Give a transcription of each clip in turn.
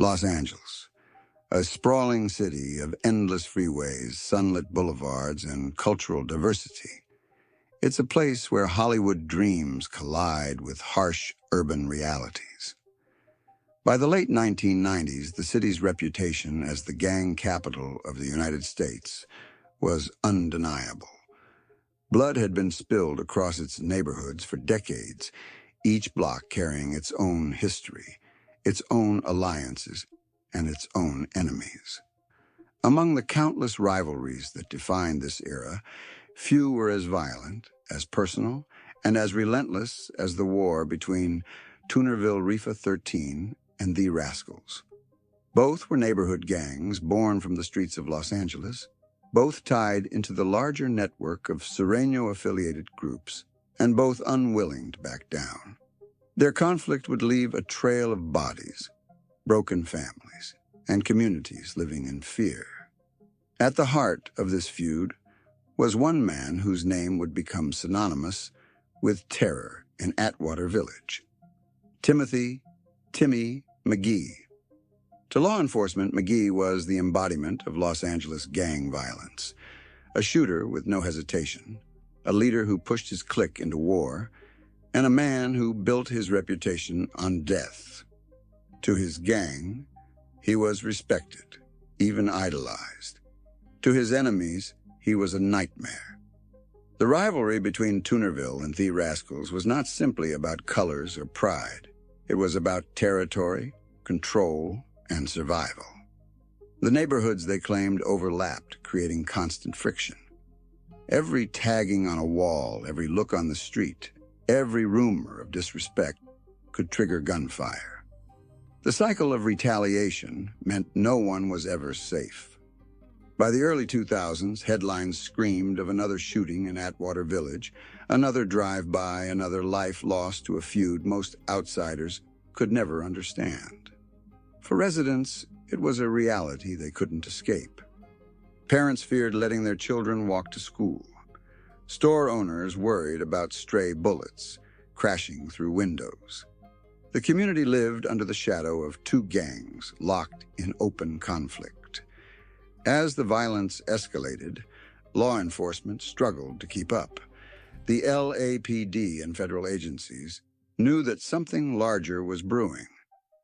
Los Angeles, a sprawling city of endless freeways, sunlit boulevards, and cultural diversity. It's a place where Hollywood dreams collide with harsh urban realities. By the late 1990s, the city's reputation as the gang capital of the United States was undeniable. Blood had been spilled across its neighborhoods for decades, each block carrying its own history, its own alliances, and its own enemies. Among the countless rivalries that defined this era, few were as violent, as personal, and as relentless as the war between Tunerville Rifa13 and the Rascals. Both were neighborhood gangs born from the streets of Los Angeles, both tied into the larger network of Sereno-affiliated groups, and both unwilling to back down. Their conflict would leave a trail of bodies, broken families, and communities living in fear. At the heart of this feud was one man whose name would become synonymous with terror in Atwater Village: Timmy McGee. To law enforcement, McGee was the embodiment of Los Angeles gang violence, a shooter with no hesitation, a leader who pushed his clique into war, and a man who built his reputation on death. To his gang, he was respected, even idolized. To his enemies, he was a nightmare. The rivalry between Tunerville and the Rascals was not simply about colors or pride. It was about territory, control, and survival. The neighborhoods they claimed overlapped, creating constant friction. Every tagging on a wall, every look on the street, every rumor of disrespect could trigger gunfire. The cycle of retaliation meant no one was ever safe. By the early 2000s, headlines screamed of another shooting in Atwater Village, another drive-by, another life lost to a feud most outsiders could never understand. For residents, it was a reality they couldn't escape. Parents feared letting their children walk to school. Store owners worried about stray bullets crashing through windows. The community lived under the shadow of two gangs locked in open conflict. As the violence escalated, law enforcement struggled to keep up. The LAPD and federal agencies knew that something larger was brewing,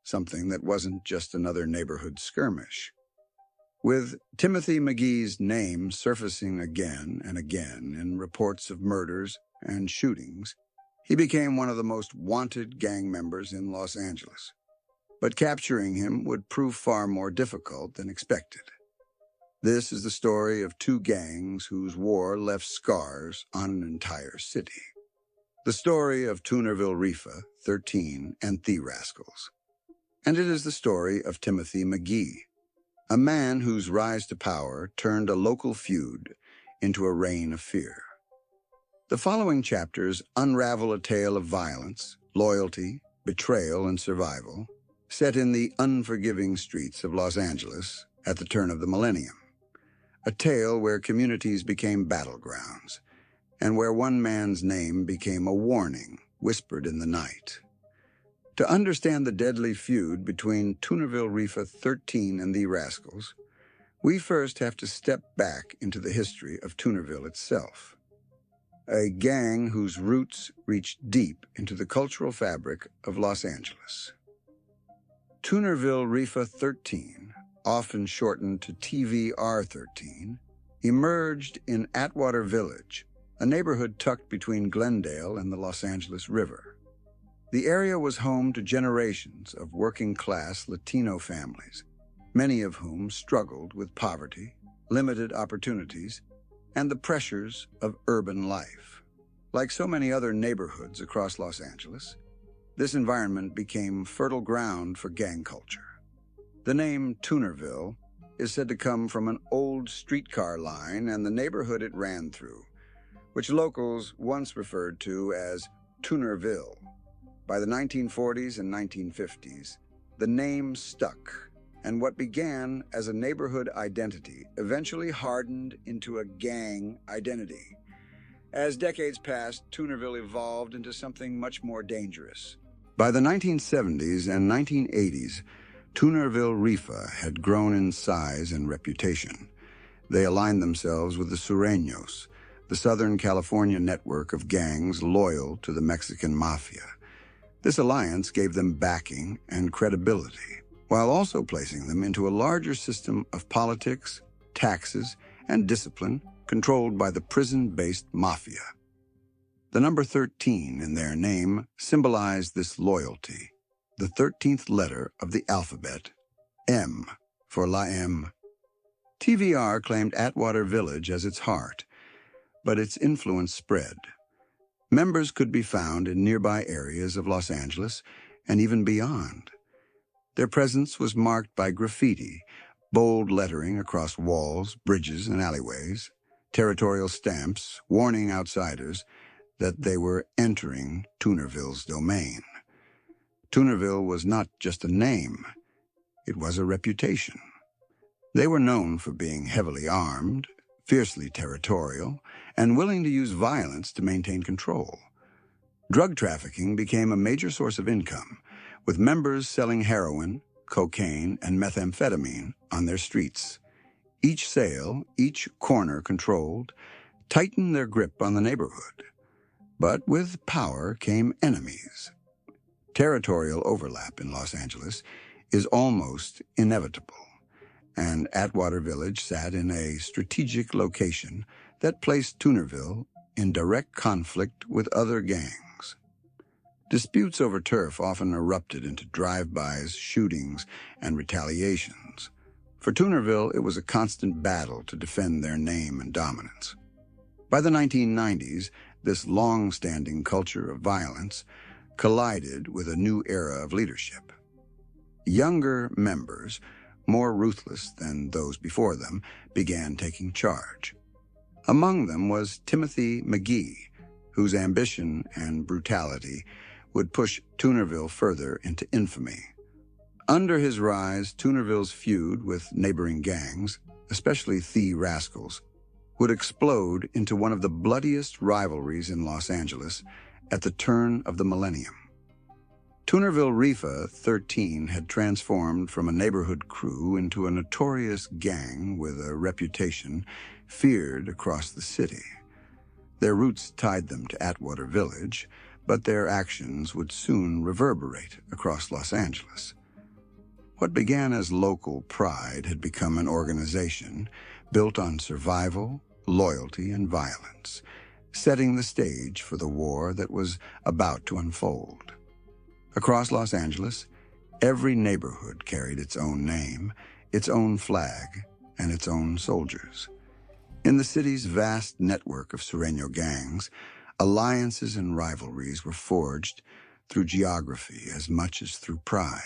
something that wasn't just another neighborhood skirmish. With Timothy McGee's name surfacing again and again in reports of murders and shootings, he became one of the most wanted gang members in Los Angeles. But capturing him would prove far more difficult than expected. This is the story of two gangs whose war left scars on an entire city. The story of Tunerville Rifa13 and the Rascals. And it is the story of Timothy McGee, a man whose rise to power turned a local feud into a reign of fear. The following chapters unravel a tale of violence, loyalty, betrayal, and survival, set in the unforgiving streets of Los Angeles at the turn of the millennium. A tale where communities became battlegrounds, and where one man's name became a warning whispered in the night. To understand the deadly feud between Tunerville Rifa13 and the Rascals, we first have to step back into the history of Tunerville itself. A gang whose roots reached deep into the cultural fabric of Los Angeles. Tunerville Rifa13, often shortened to TVR13, emerged in Atwater Village, a neighborhood tucked between Glendale and the Los Angeles River. The area was home to generations of working-class Latino families, many of whom struggled with poverty, limited opportunities, and the pressures of urban life. Like so many other neighborhoods across Los Angeles, this environment became fertile ground for gang culture. The name Tunerville is said to come from an old streetcar line and the neighborhood it ran through, which locals once referred to as Tunerville. By the 1940s and 1950s, the name stuck, and what began as a neighborhood identity eventually hardened into a gang identity. As decades passed, Tunerville evolved into something much more dangerous. By the 1970s and 1980s, Tunerville Rifa had grown in size and reputation. They aligned themselves with the Sureños, the Southern California network of gangs loyal to the Mexican mafia. This alliance gave them backing and credibility, while also placing them into a larger system of politics, taxes, and discipline controlled by the prison-based mafia. The number 13 in their name symbolized this loyalty, the 13th letter of the alphabet, M for La M. TVR claimed Atwater Village as its heart, but its influence spread. Members could be found in nearby areas of Los Angeles and even beyond. Their presence was marked by graffiti, bold lettering across walls, bridges, and alleyways, territorial stamps warning outsiders that they were entering Tunerville's domain. Tunerville was not just a name, it was a reputation. They were known for being heavily armed, fiercely territorial, and willing to use violence to maintain control. Drug trafficking became a major source of income, with members selling heroin, cocaine, and methamphetamine on their streets. Each sale, each corner controlled, tightened their grip on the neighborhood. But with power came enemies. Territorial overlap in Los Angeles is almost inevitable, and Atwater Village sat in a strategic location that placed Tunerville in direct conflict with other gangs. Disputes over turf often erupted into drive-bys, shootings, and retaliations. For Tunerville, it was a constant battle to defend their name and dominance. By the 1990s, this long-standing culture of violence collided with a new era of leadership. Younger members, more ruthless than those before them, began taking charge. Among them was Timothy McGee, whose ambition and brutality would push Tunerville further into infamy. Under his rise, Tunerville's feud with neighboring gangs, especially the Rascals, would explode into one of the bloodiest rivalries in Los Angeles at the turn of the millennium. Tunerville Rifa13 had transformed from a neighborhood crew into a notorious gang with a reputation feared across the city. Their roots tied them to Atwater Village, but their actions would soon reverberate across Los Angeles. What began as local pride had become an organization built on survival, loyalty, and violence, setting the stage for the war that was about to unfold. Across Los Angeles, every neighborhood carried its own name, its own flag, and its own soldiers. In the city's vast network of Sureño gangs, alliances and rivalries were forged through geography as much as through pride.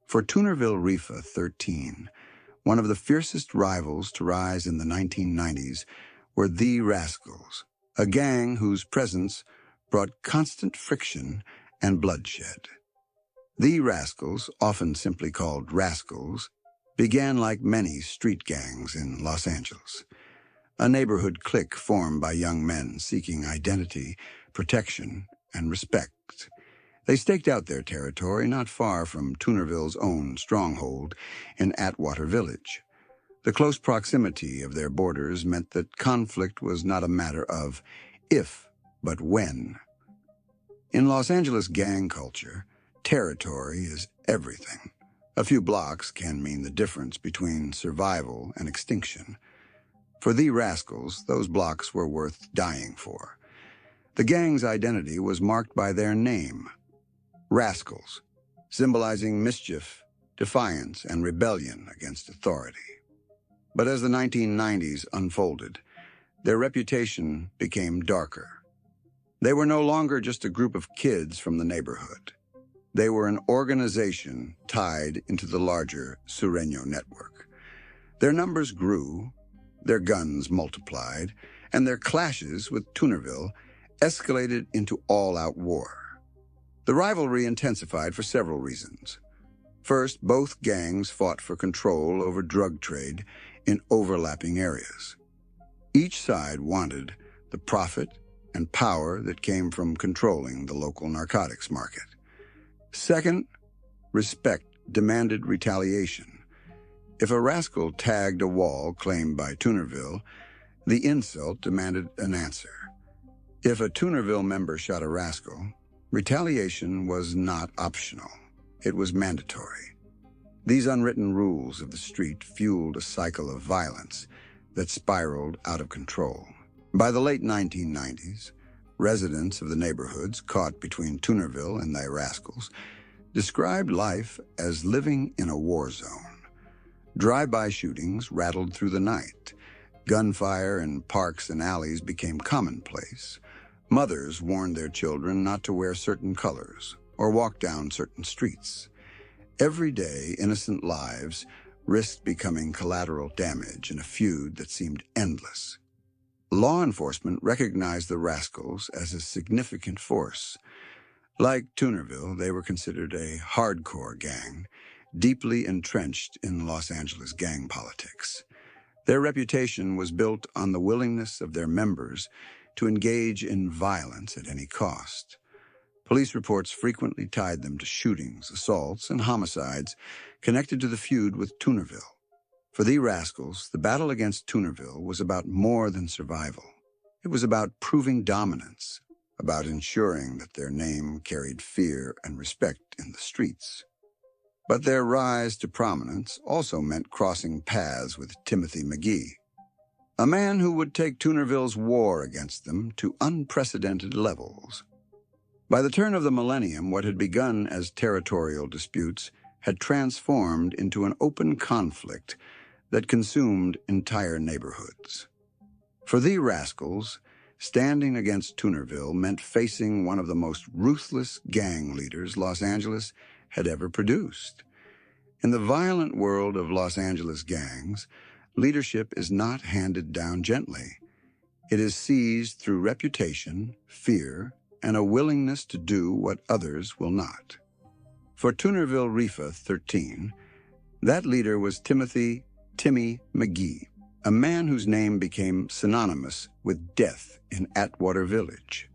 For Tunerville Rifa13, one of the fiercest rivals to rise in the 1990s were the Rascals, a gang whose presence brought constant friction and bloodshed. The Rascals, often simply called Rascals, began like many street gangs in Los Angeles, a neighborhood clique formed by young men seeking identity, protection, and respect. They staked out their territory not far from Tunerville's own stronghold in Atwater Village. The close proximity of their borders meant that conflict was not a matter of if, but when. In Los Angeles gang culture, territory is everything. A few blocks can mean the difference between survival and extinction. For the Rascals, those blocks were worth dying for. The gang's identity was marked by their name, Rascals, symbolizing mischief, defiance, and rebellion against authority. But as the 1990s unfolded, their reputation became darker. They were no longer just a group of kids from the neighborhood. They were an organization tied into the larger Sureño network. Their numbers grew, their guns multiplied, and their clashes with Tunerville escalated into all-out war. The rivalry intensified for several reasons. First, both gangs fought for control over drug trade in overlapping areas. Each side wanted the profit and power that came from controlling the local narcotics market. Second, respect demanded retaliation. If a rascal tagged a wall claimed by Tunerville, the insult demanded an answer. If a Tunerville member shot a rascal, retaliation was not optional. It was mandatory. These unwritten rules of the street fueled a cycle of violence that spiraled out of control. By the late 1990s, residents of the neighborhoods caught between Tunerville and the Rascals described life as living in a war zone. Drive-by shootings rattled through the night. Gunfire in parks and alleys became commonplace. Mothers warned their children not to wear certain colors or walk down certain streets. Every day, innocent lives risked becoming collateral damage in a feud that seemed endless. Law enforcement recognized the Rascals as a significant force. Like Tunerville, they were considered a hardcore gang, deeply entrenched in Los Angeles gang politics. Their reputation was built on the willingness of their members to engage in violence at any cost. Police reports frequently tied them to shootings, assaults, and homicides connected to the feud with Tunerville. For the Rascals, the battle against Tunerville was about more than survival. It was about proving dominance, about ensuring that their name carried fear and respect in the streets. But their rise to prominence also meant crossing paths with Timothy McGee, a man who would take Tunerville's war against them to unprecedented levels. By the turn of the millennium, what had begun as territorial disputes had transformed into an open conflict that consumed entire neighborhoods. For the Rascals, standing against Tunerville meant facing one of the most ruthless gang leaders Los Angeles had ever produced. In the violent world of Los Angeles gangs, leadership is not handed down gently. It is seized through reputation, fear, and a willingness to do what others will not. For Tunerville Rifa13, that leader was Timmy McGee, a man whose name became synonymous with death in Atwater Village.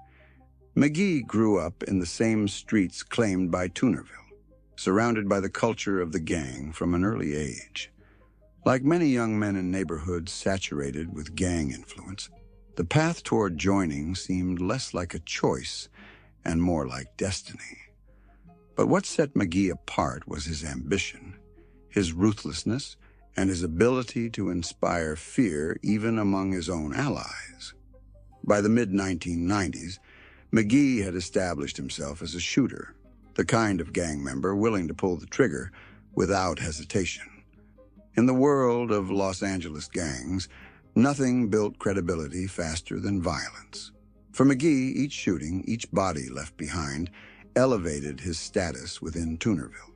McGee grew up in the same streets claimed by Tunerville, surrounded by the culture of the gang from an early age. Like many young men in neighborhoods saturated with gang influence, the path toward joining seemed less like a choice and more like destiny. But what set McGee apart was his ambition, his ruthlessness, and his ability to inspire fear even among his own allies. By the mid-1990s, McGee had established himself as a shooter, the kind of gang member willing to pull the trigger without hesitation. In the world of Los Angeles gangs, nothing built credibility faster than violence. For McGee, each shooting, each body left behind, elevated his status within Tunerville.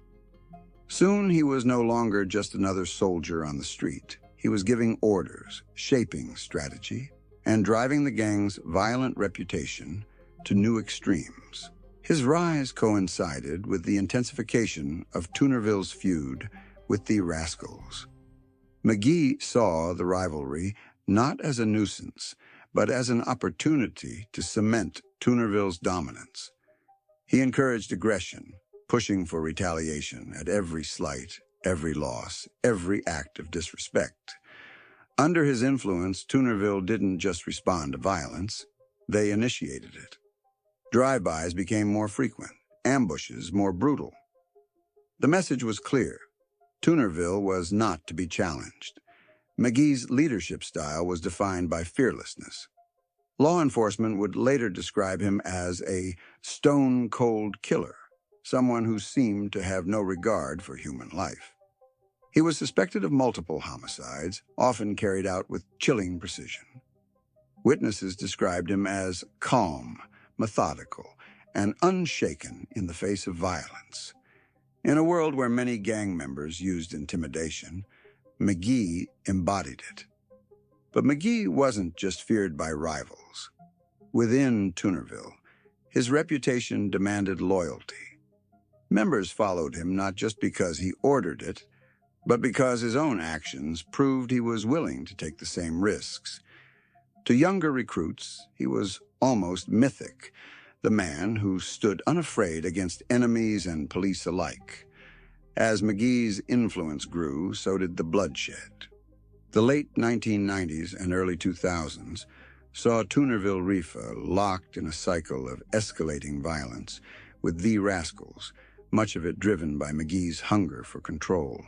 Soon he was no longer just another soldier on the street. He was giving orders, shaping strategy, and driving the gang's violent reputation to new extremes. His rise coincided with the intensification of Tunerville's feud with the Rascals. McGee saw the rivalry not as a nuisance, but as an opportunity to cement Tunerville's dominance. He encouraged aggression, pushing for retaliation at every slight, every loss, every act of disrespect. Under his influence, Tunerville didn't just respond to violence, they initiated it. Drive-bys became more frequent, ambushes more brutal. The message was clear. Tunerville was not to be challenged. McGee's leadership style was defined by fearlessness. Law enforcement would later describe him as a stone-cold killer, someone who seemed to have no regard for human life. He was suspected of multiple homicides, often carried out with chilling precision. Witnesses described him as calm, methodical, and unshaken in the face of violence. In a world where many gang members used intimidation, McGee embodied it. But McGee wasn't just feared by rivals. Within Tunerville, his reputation demanded loyalty. Members followed him not just because he ordered it, but because his own actions proved he was willing to take the same risks. To younger recruits, he was almost mythic, the man who stood unafraid against enemies and police alike. As McGee's influence grew, so did the bloodshed. The late 1990s and early 2000s saw Tunerville Rifa locked in a cycle of escalating violence with the Rascals, much of it driven by McGee's hunger for control.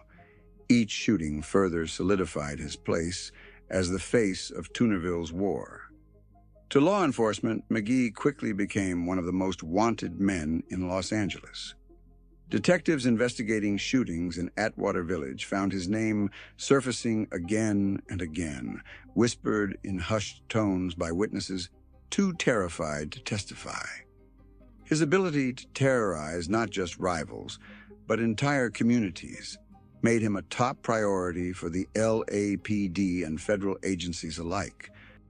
Each shooting further solidified his place as the face of Tunerville's war. To law enforcement, McGee quickly became one of the most wanted men in Los Angeles. Detectives investigating shootings in Atwater Village found his name surfacing again and again, whispered in hushed tones by witnesses too terrified to testify. His ability to terrorize not just rivals, but entire communities, made him a top priority for the LAPD and federal agencies alike.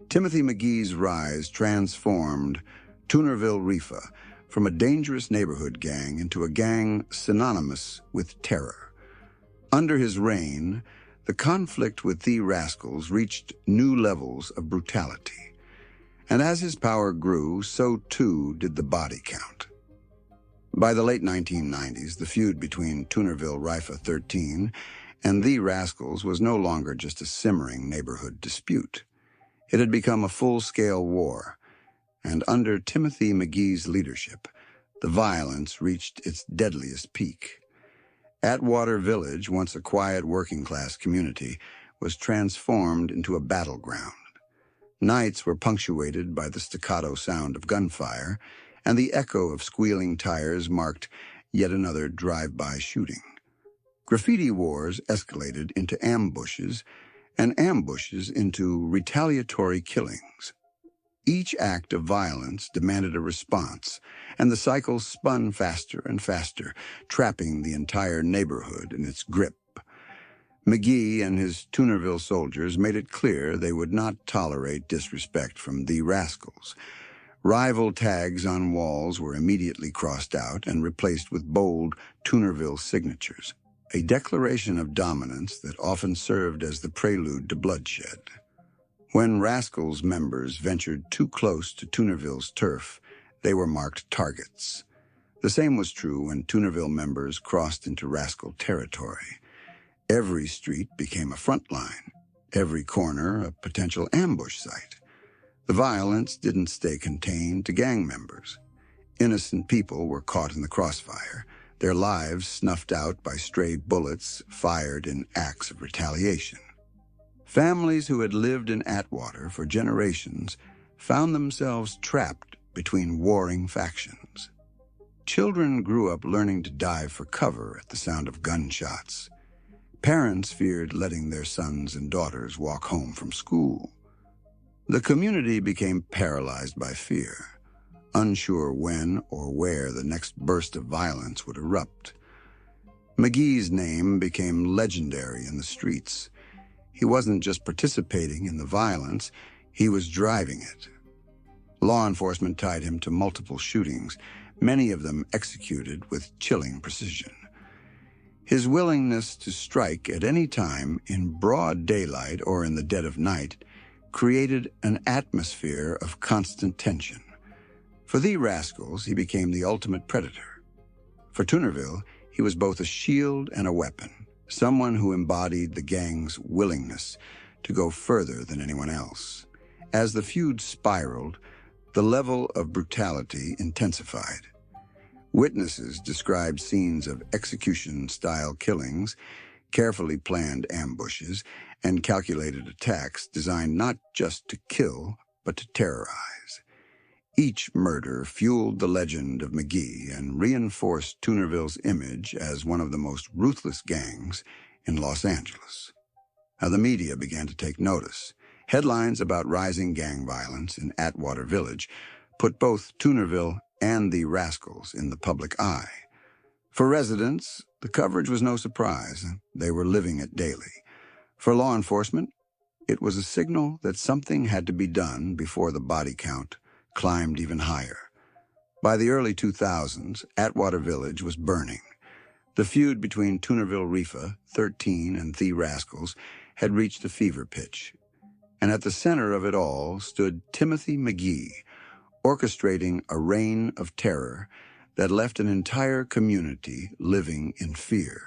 Timothy McGee's rise transformed Tunerville Rifa from a dangerous neighborhood gang into a gang synonymous with terror. Under his reign, the conflict with the Rascals reached new levels of brutality. And as his power grew, so too did the body count. By the late 1990s, the feud between Tunerville Rifa13 and the Rascals was no longer just a simmering neighborhood dispute. It had become a full-scale war, and under Timothy McGee's leadership, the violence reached its deadliest peak. Atwater Village, once a quiet working-class community, was transformed into a battleground. Nights were punctuated by the staccato sound of gunfire, and the echo of squealing tires marked yet another drive-by shooting. Graffiti wars escalated into ambushes, and ambushes into retaliatory killings. Each act of violence demanded a response, and the cycle spun faster and faster, trapping the entire neighborhood in its grip. McGee and his Tunerville soldiers made it clear they would not tolerate disrespect from the Rascals. Rival tags on walls were immediately crossed out and replaced with bold Tunerville signatures, a declaration of dominance that often served as the prelude to bloodshed. When Rascals members ventured too close to Tunerville's turf, they were marked targets. The same was true when Tunerville members crossed into Rascal territory. Every street became a front line, every corner a potential ambush site. The violence didn't stay contained to gang members. Innocent people were caught in the crossfire, their lives snuffed out by stray bullets fired in acts of retaliation. Families who had lived in Atwater for generations found themselves trapped between warring factions. Children grew up learning to dive for cover at the sound of gunshots. Parents feared letting their sons and daughters walk home from school. The community became paralyzed by fear, unsure when or where the next burst of violence would erupt. McGee's name became legendary in the streets. He wasn't just participating in the violence, he was driving it. Law enforcement tied him to multiple shootings, many of them executed with chilling precision. His willingness to strike at any time in broad daylight or in the dead of night created an atmosphere of constant tension. For the Rascals, he became the ultimate predator. For Tunerville, he was both a shield and a weapon, someone who embodied the gang's willingness to go further than anyone else. As the feud spiraled, the level of brutality intensified. Witnesses described scenes of execution-style killings, carefully planned ambushes, and calculated attacks designed not just to kill, but to terrorize. Each murder fueled the legend of McGee and reinforced Tunerville's image as one of the most ruthless gangs in Los Angeles. Now, the media began to take notice. Headlines about rising gang violence in Atwater Village put both Tunerville and the Rascals in the public eye. For residents, the coverage was no surprise. They were living it daily. For law enforcement, it was a signal that something had to be done before the body count climbed even higher. By the early 2000s, Atwater Village was burning. The feud between Tunerville Rifa13 and the Rascals had reached a fever pitch. And at the center of it all stood Timothy McGee, orchestrating a reign of terror that left an entire community living in fear.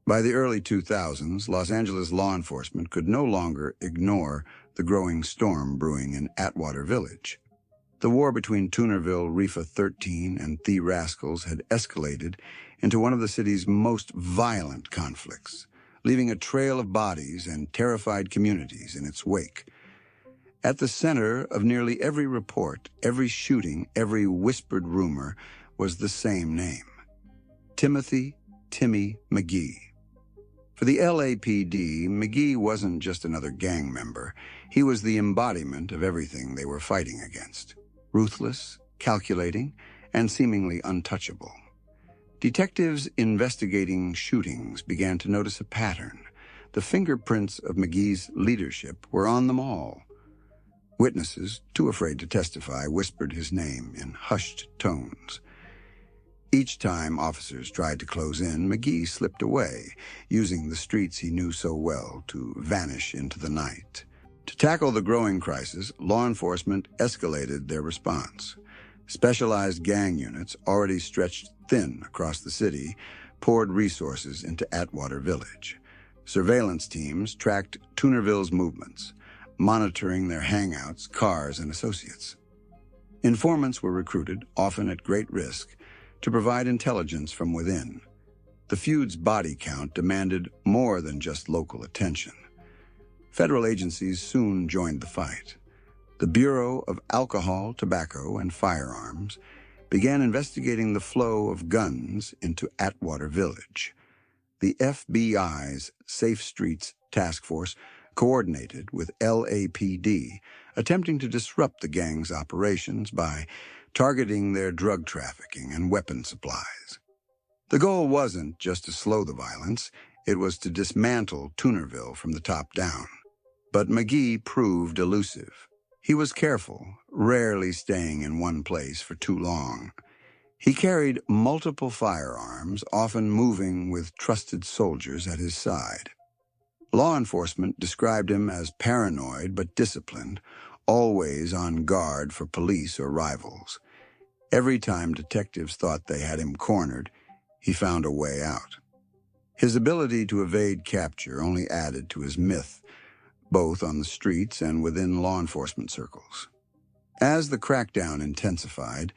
By the early 2000s, Los Angeles law enforcement could no longer ignore the growing storm brewing in Atwater Village. The war between Tunerville, Rifa13, and the Rascals had escalated into one of the city's most violent conflicts, leaving a trail of bodies and terrified communities in its wake. At the center of nearly every report, every shooting, every whispered rumor was the same name: Timothy McGee. For the LAPD, McGee wasn't just another gang member. He was the embodiment of everything they were fighting against: ruthless, calculating, and seemingly untouchable. Detectives investigating shootings began to notice a pattern. The fingerprints of McGee's leadership were on them all. Witnesses, too afraid to testify, whispered his name in hushed tones. Each time officers tried to close in, McGee slipped away, using the streets he knew so well to vanish into the night. To tackle the growing crisis, law enforcement escalated their response. Specialized gang units, already stretched thin across the city, poured resources into Atwater Village. Surveillance teams tracked Tunerville's movements, monitoring their hangouts, cars, and associates. Informants were recruited, often at great risk, to provide intelligence from within. The feud's body count demanded more than just local attention. Federal agencies soon joined the fight. The Bureau of Alcohol, Tobacco, and Firearms began investigating the flow of guns into Atwater Village. The FBI's Safe Streets Task Force coordinated with LAPD, attempting to disrupt the gang's operations by targeting their drug trafficking and weapon supplies. The goal wasn't just to slow the violence, it was to dismantle Tunerville from the top down. But McGee proved elusive. He was careful, rarely staying in one place for too long. He carried multiple firearms, often moving with trusted soldiers at his side. Law enforcement described him as paranoid but disciplined, always on guard for police or rivals. Every time detectives thought they had him cornered, he found a way out. His ability to evade capture only added to his myth, both on the streets and within law enforcement circles. As the crackdown intensified,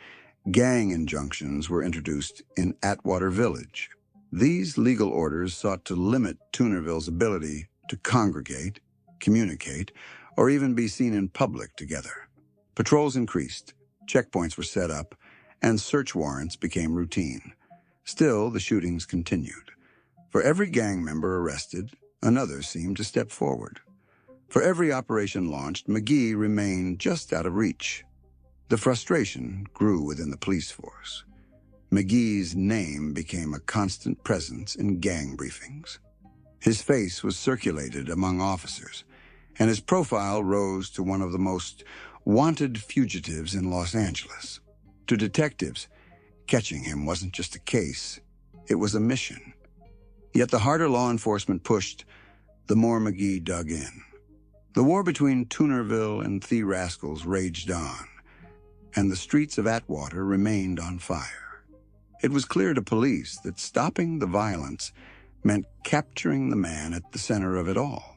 gang injunctions were introduced in Atwater Village. These legal orders sought to limit Tunerville's ability to congregate, communicate, or even be seen in public together. Patrols increased, checkpoints were set up, and search warrants became routine. Still, the shootings continued. For every gang member arrested, another seemed to step forward. For every operation launched, McGee remained just out of reach. The frustration grew within the police force. McGee's name became a constant presence in gang briefings. His face was circulated among officers, and his profile rose to one of the most wanted fugitives in Los Angeles. To detectives, catching him wasn't just a case, it was a mission. Yet the harder law enforcement pushed, the more McGee dug in. The war between Tunerville and the Rascals raged on, and the streets of Atwater remained on fire. It was clear to police that stopping the violence meant capturing the man at the center of it all.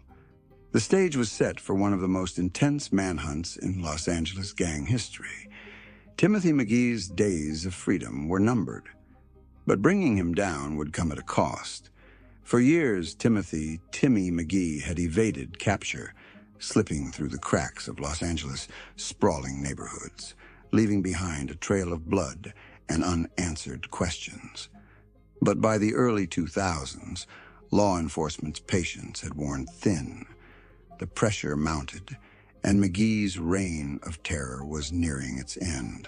The stage was set for one of the most intense manhunts in Los Angeles gang history. Timothy McGee's days of freedom were numbered, but bringing him down would come at a cost. For years, Timmy McGee had evaded capture, slipping through the cracks of Los Angeles' sprawling neighborhoods, leaving behind a trail of blood and unanswered questions. But by the early 2000s, law enforcement's patience had worn thin. The pressure mounted, and McGee's reign of terror was nearing its end.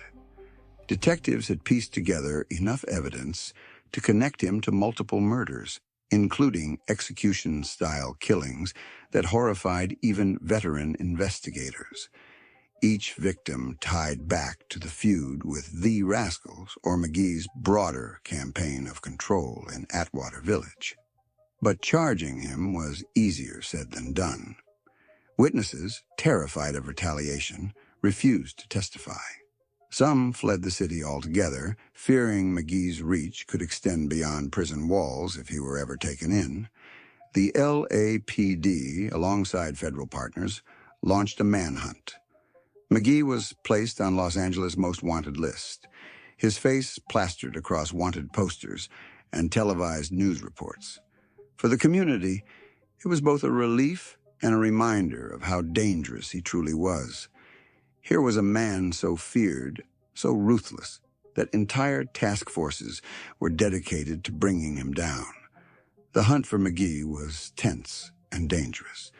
Detectives had pieced together enough evidence to connect him to multiple murders, including execution-style killings that horrified even veteran investigators. Each victim tied back to the feud with the Rascals or McGee's broader campaign of control in Atwater Village. But charging him was easier said than done. Witnesses, terrified of retaliation, refused to testify. Some fled the city altogether, fearing McGee's reach could extend beyond prison walls if he were ever taken in. The LAPD, alongside federal partners, launched a manhunt. McGee was placed on Los Angeles' most wanted list, his face plastered across wanted posters and televised news reports. For the community, it was both a relief and a reminder of how dangerous he truly was. Here was a man so feared, so ruthless, that entire task forces were dedicated to bringing him down. The hunt for McGee was tense and dangerous.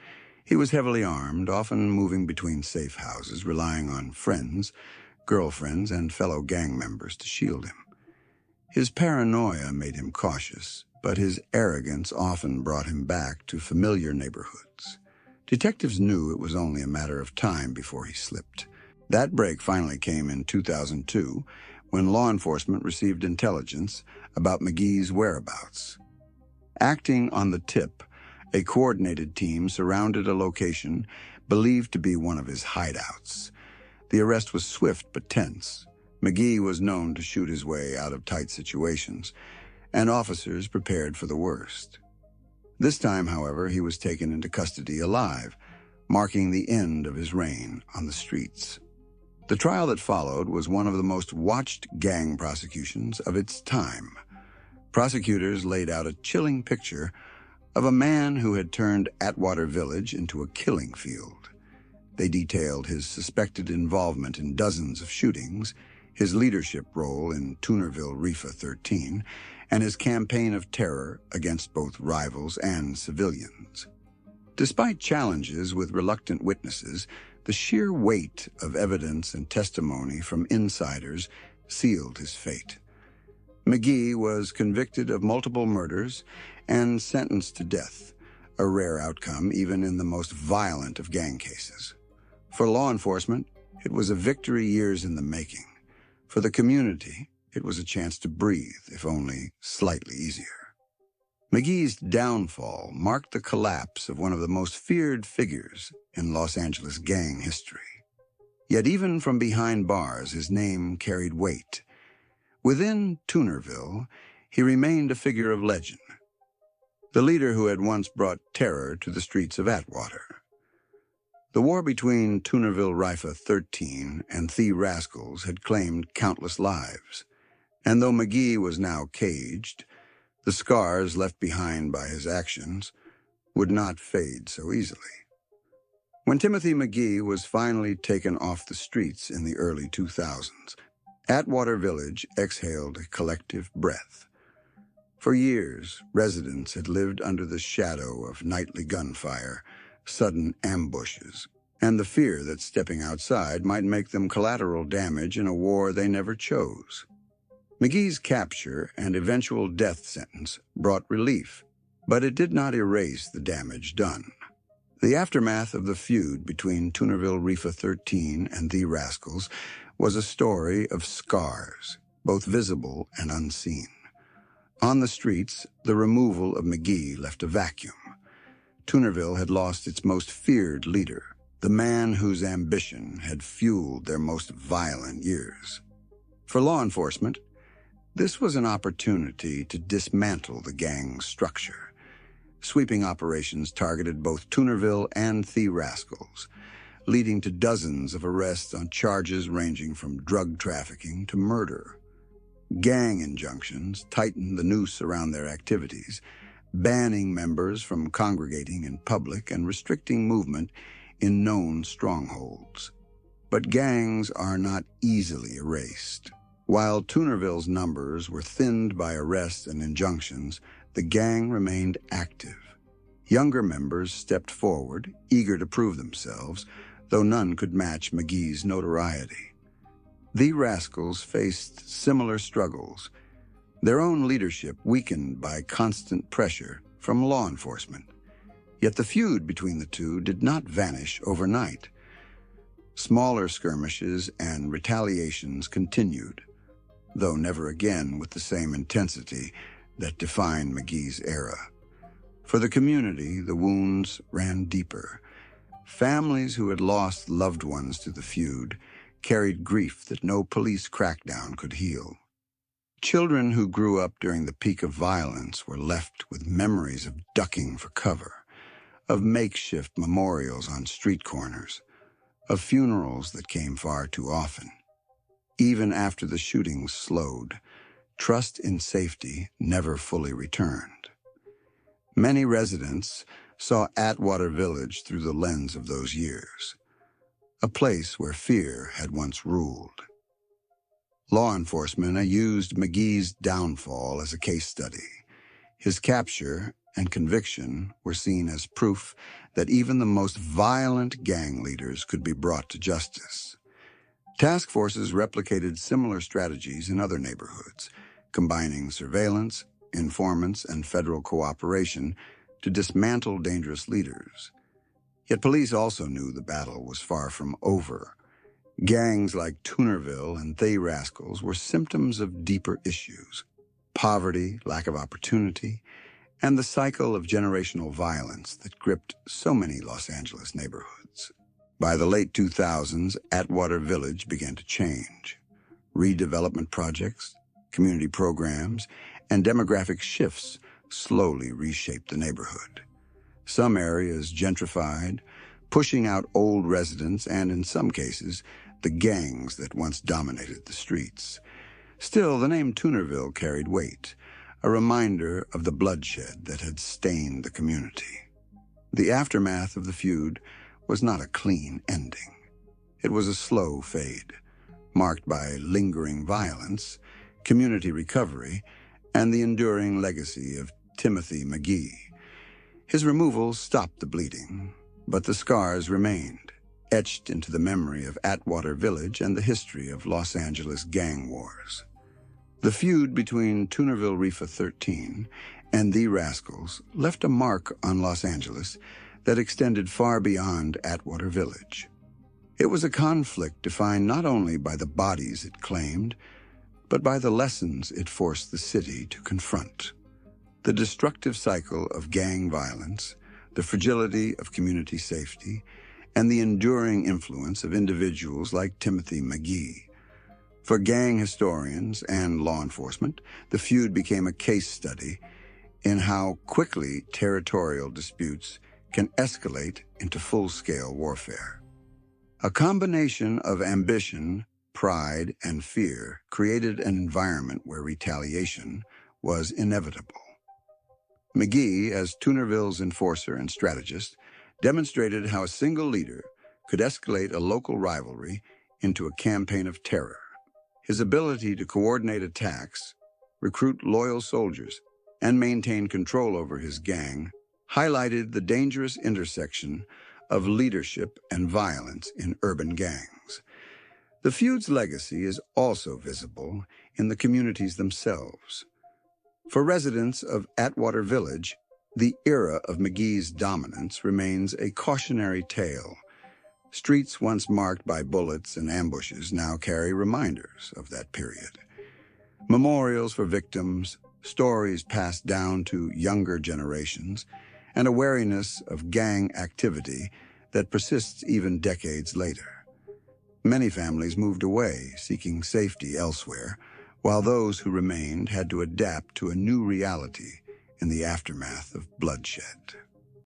He was heavily armed, often moving between safe houses, relying on friends, girlfriends, and fellow gang members to shield him. His paranoia made him cautious, but his arrogance often brought him back to familiar neighborhoods. Detectives knew it was only a matter of time before he slipped. That break finally came in 2002, when law enforcement received intelligence about McGee's whereabouts. Acting on the tip, a coordinated team surrounded a location believed to be one of his hideouts. The arrest was swift but tense. McGee was known to shoot his way out of tight situations, and officers prepared for the worst. This time, however, he was taken into custody alive, marking the end of his reign on the streets. The trial that followed was one of the most watched gang prosecutions of its time. Prosecutors laid out a chilling picture of a man who had turned Atwater Village into a killing field. They detailed his suspected involvement in dozens of shootings, his leadership role in Tunerville Rifa13, and his campaign of terror against both rivals and civilians. Despite challenges with reluctant witnesses, the sheer weight of evidence and testimony from insiders sealed his fate. McGee was convicted of multiple murders and sentenced to death, a rare outcome even in the most violent of gang cases. For law enforcement, it was a victory years in the making. For the community, it was a chance to breathe, if only slightly easier. McGee's downfall marked the collapse of one of the most feared figures in Los Angeles gang history. Yet even from behind bars, his name carried weight. Within Tunerville, he remained a figure of legend, the leader who had once brought terror to the streets of Atwater. The war between Tunerville Rifa13 and the Rascals had claimed countless lives, and though McGee was now caged, the scars left behind by his actions would not fade so easily. When Timothy McGee was finally taken off the streets in the early 2000s, Atwater Village exhaled a collective breath. For years, residents had lived under the shadow of nightly gunfire, sudden ambushes, and the fear that stepping outside might make them collateral damage in a war they never chose. McGee's capture and eventual death sentence brought relief, but it did not erase the damage done. The aftermath of the feud between Tunerville Rifa13 and the Rascals was a story of scars, both visible and unseen. On the streets, the removal of McGee left a vacuum. Tunerville had lost its most feared leader, the man whose ambition had fueled their most violent years. For law enforcement, this was an opportunity to dismantle the gang's structure. Sweeping operations targeted both Tunerville and the Rascals, leading to dozens of arrests on charges ranging from drug trafficking to murder. Gang injunctions tightened the noose around their activities, banning members from congregating in public and restricting movement in known strongholds. But gangs are not easily erased. While Tunerville's numbers were thinned by arrests and injunctions, the gang remained active. Younger members stepped forward, eager to prove themselves, though none could match McGee's notoriety. The Rascals faced similar struggles, their own leadership weakened by constant pressure from law enforcement. Yet the feud between the two did not vanish overnight. Smaller skirmishes and retaliations continued, though never again with the same intensity that defined McGee's era. For the community, the wounds ran deeper. Families who had lost loved ones to the feud carried grief that no police crackdown could heal. Children who grew up during the peak of violence were left with memories of ducking for cover, of makeshift memorials on street corners, of funerals that came far too often. Even after the shootings slowed, trust in safety never fully returned. Many residents saw Atwater Village through the lens of those years, a place where fear had once ruled. Law enforcement used McGee's downfall as a case study. His capture and conviction were seen as proof that even the most violent gang leaders could be brought to justice. Task forces replicated similar strategies in other neighborhoods, combining surveillance, informants, and federal cooperation to dismantle dangerous leaders. Yet police also knew the battle was far from over. Gangs like Tunerville and the Rascals were symptoms of deeper issues: poverty, lack of opportunity, and the cycle of generational violence that gripped so many Los Angeles neighborhoods. By the late 2000s, Atwater Village began to change. Redevelopment projects, community programs, and demographic shifts slowly reshaped the neighborhood. Some areas gentrified, pushing out old residents and, in some cases, the gangs that once dominated the streets. Still, the name Tunerville carried weight, a reminder of the bloodshed that had stained the community. The aftermath of the feud was not a clean ending. It was a slow fade, marked by lingering violence, community recovery, and the enduring legacy of Timothy McGee. His removal stopped the bleeding, but the scars remained, etched into the memory of Atwater Village and the history of Los Angeles gang wars. The feud between Tunerville Rifa13 and the Rascals left a mark on Los Angeles that extended far beyond Atwater Village. It was a conflict defined not only by the bodies it claimed, but by the lessons it forced the city to confront. The destructive cycle of gang violence, the fragility of community safety, and the enduring influence of individuals like Timothy McGee. For gang historians and law enforcement, the feud became a case study in how quickly territorial disputes can escalate into full-scale warfare. A combination of ambition, pride, and fear created an environment where retaliation was inevitable. McGee, as Tunerville's enforcer and strategist, demonstrated how a single leader could escalate a local rivalry into a campaign of terror. His ability to coordinate attacks, recruit loyal soldiers, and maintain control over his gang highlighted the dangerous intersection of leadership and violence in urban gangs. The feud's legacy is also visible in the communities themselves. For residents of Atwater Village, the era of McGee's dominance remains a cautionary tale. Streets once marked by bullets and ambushes now carry reminders of that period. Memorials for victims, stories passed down to younger generations, and a wariness of gang activity that persists even decades later. Many families moved away, seeking safety elsewhere, while those who remained had to adapt to a new reality in the aftermath of bloodshed.